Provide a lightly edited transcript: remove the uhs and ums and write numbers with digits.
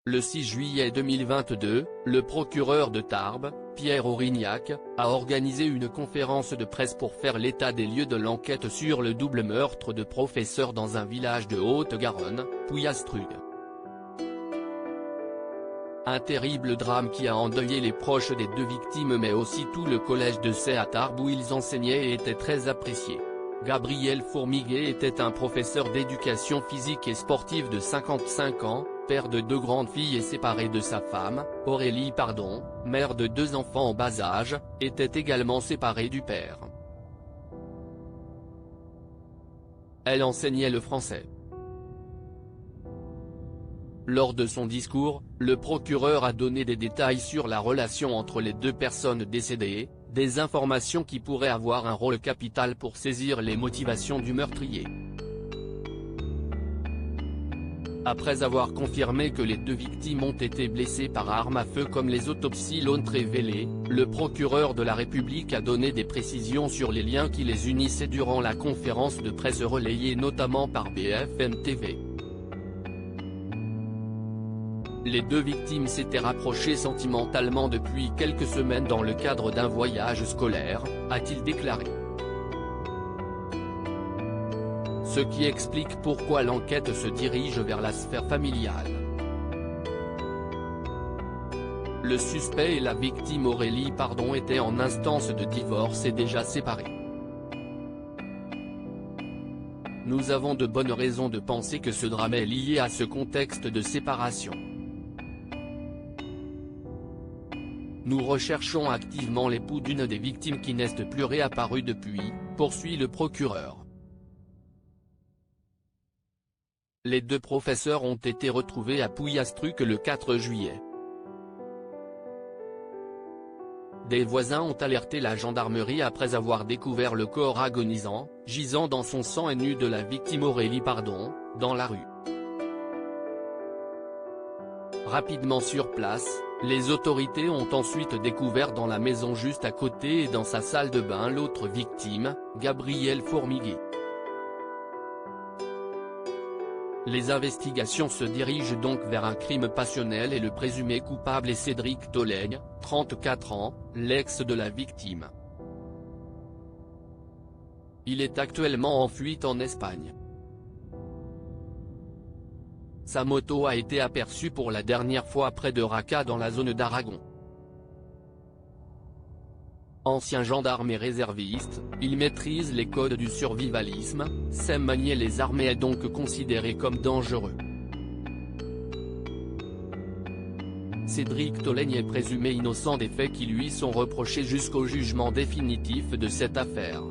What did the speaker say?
Le 6 juillet 2022, le procureur de Tarbes, Pierre Aurignac, a organisé une conférence de presse pour faire l'état des lieux de l'enquête sur le double meurtre de professeurs dans un village de Haute-Garonne, Pouillastruc. Un terrible drame qui a endeuillé les proches des deux victimes mais aussi tout le collège de Sey à Tarbes où ils enseignaient et étaient très appréciés. Gabriel Fourmiguet était un professeur d'éducation physique et sportive de 55 ans, père de deux grandes filles et séparé de sa femme, Aurélie Pardon, mère de deux enfants en bas âge, était également séparée du père. Elle enseignait le français. Lors de son discours, le procureur a donné des détails sur la relation entre les deux personnes décédées, des informations qui pourraient avoir un rôle capital pour saisir les motivations du meurtrier. Après avoir confirmé que les deux victimes ont été blessées par arme à feu comme les autopsies l'ont révélé, le procureur de la République a donné des précisions sur les liens qui les unissaient durant la conférence de presse relayée notamment par BFM TV. Les deux victimes s'étaient rapprochées sentimentalement depuis quelques semaines dans le cadre d'un voyage scolaire, a-t-il déclaré. Ce qui explique pourquoi l'enquête se dirige vers la sphère familiale. Le suspect et la victime Aurélie Pardon étaient en instance de divorce et déjà séparés. Nous avons de bonnes raisons de penser que ce drame est lié à ce contexte de séparation. Nous recherchons activement l'époux d'une des victimes qui n'est plus réapparu depuis, poursuit le procureur. Les deux professeurs ont été retrouvés à Pouillastruc le 4 juillet. Des voisins ont alerté la gendarmerie après avoir découvert le corps agonisant, gisant dans son sang et nu de la victime Aurélie Pardon, dans la rue. Rapidement sur place, les autorités ont ensuite découvert dans la maison juste à côté et dans sa salle de bain l'autre victime, Gabriel Fourmiguet. Les investigations se dirigent donc vers un crime passionnel et le présumé coupable est Cédric Tolègue, 34 ans, l'ex de la victime. Il est actuellement en fuite en Espagne. Sa moto a été aperçue pour la dernière fois près de Raca dans la zone d'Aragon. Ancien gendarme et réserviste, il maîtrise les codes du survivalisme, sait manier les armes et est donc considéré comme dangereux. Cédric Tolègue est présumé innocent des faits qui lui sont reprochés jusqu'au jugement définitif de cette affaire.